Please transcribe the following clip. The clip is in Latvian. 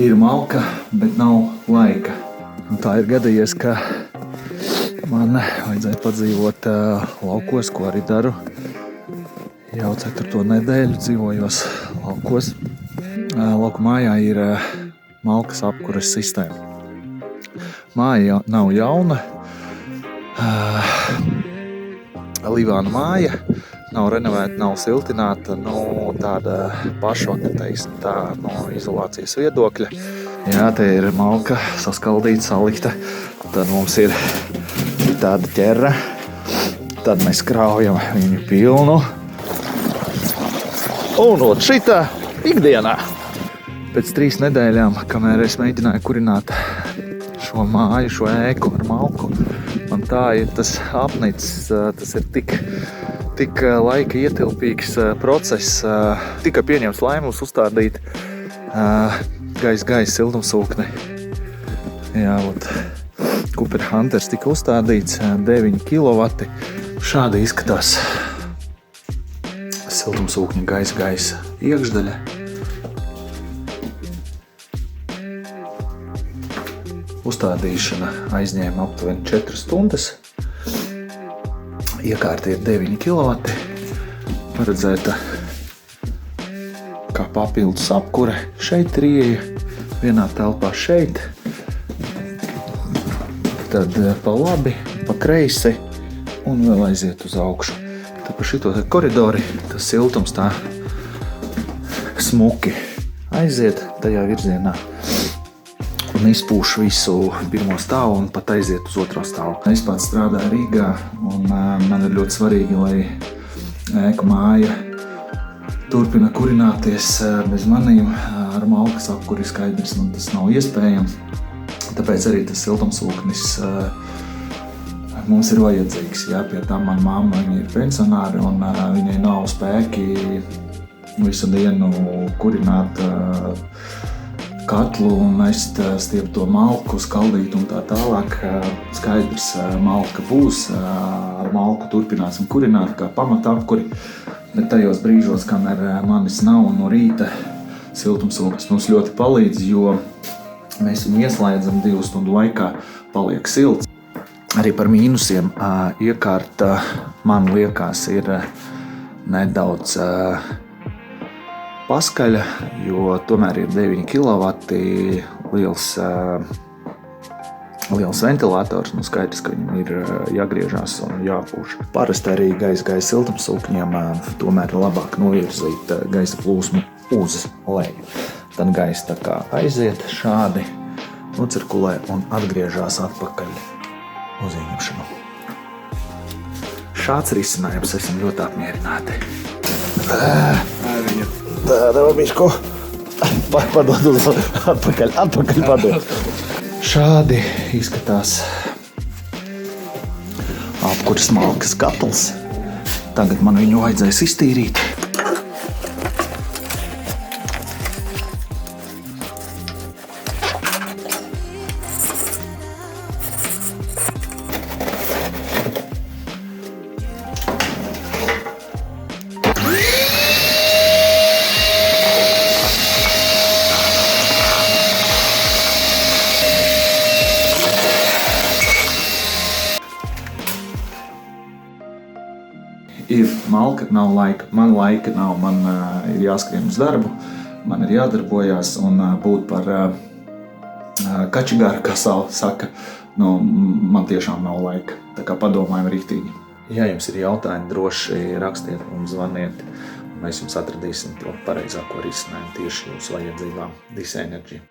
Ir malka, bet nav laika. Un tā ir gadījies, ka man vajadzēja padzīvot laukos, ko arī daru. Jau 4. nedēļu dzīvojos laukos. Lauku mājā ir malkas apkures sistēma. Māja nav jauna. Livāna māja nav renovēta, nav siltināta, tāda pašvaka, teiksim tā, no izolācijas viedokļa. Jā, te ir malka saskaldīta, salikta. Tad mums ir tāda ķerra. Tad mēs kraujam viņu pilnu. Un ot šitā ikdienā. Pēc 3 nedēļām, kamēr es mēģināju kurināt šo māju, šo ēku ar malku, man tā ir tas apnicis, tas ir tik laika ietilpīgs process, tika pieņemts lēmums uzstādīt gaisa siltumsūkni. Jā, Cooper Hunters tika uzstādīts 9 kW. Šādi izskatās siltumsūkņa gaisa iekšdaļa. Uzstādīšana aizņēma aptuveni 4 stundas. Iekārta ir 9 kW. Paredzēta kā papildus apkure. Šeit ir ieeja, vienā telpā šeit. Tad pa labi, pa kreisi un vēl aiziet uz augšu. Tad pa šito koridori tas siltums tā smuki aiziet tajā virzienā. Un izpūš visu 1. stāvu un pat aiziet uz 2. stāvu. Es pats strādāju Rīgā un man ir ļoti svarīgi, lai ēku māja turpina kurināties bez maniem. Ar malkas apkuri skaidrs, un tas nav iespējams. Tāpēc arī tas siltumsūknis mums ir vajadzīgs. Jā, pie tā mana mamma, viņa ir pensionāri un viņai nav spēki visu dienu kurināt katlu un nest stiept to malku, skaldīt un tā tālāk. Skaidrs, malka būs, ar malku turpināsim kurināt kā pamata apkuri, bet tajos brīžos, kamēr manis nav no rīta, siltumsūknis mums ļoti palīdz, jo mēs viņu ieslēdzam 2 stundu laikā, paliek silts. Arī par mīnusiem iekārta, man liekas, ir nedaudz paskaļa, jo tomēr ir 9 kW, liels ventilators, skaidrs, ka viņam ir jāgriežās un jāpūš. Parasti arī gaisa siltumsūkņiem tomēr ir labāk novirzīt gaisa plūsmu uz leju. Tad gaisa tā kā aiziet šādi, nocirkulē un atgriežās atpakaļ uz ieņemšanu. Šāds risinājums, esam ļoti apmierināti. Tāda bišku. Padod uz atpakaļ padod. Šādi izskatās apkuras malkas katls. Tagad man viņu vajadzēs iztīrīt. Ir malka, nav laika. Man laika nav, man ir jāskrien uz darbu, man ir jādarbojās un būt par kačigāru, kā saka, man tiešām nav laika. Tā kā padomājam riktīgi. Ja jums ir jautājumi, droši rakstiet mums, zvaniet, un mēs jums atradīsim to pareizāko risinājumu tieši jūsu vajadzībām. This Energy.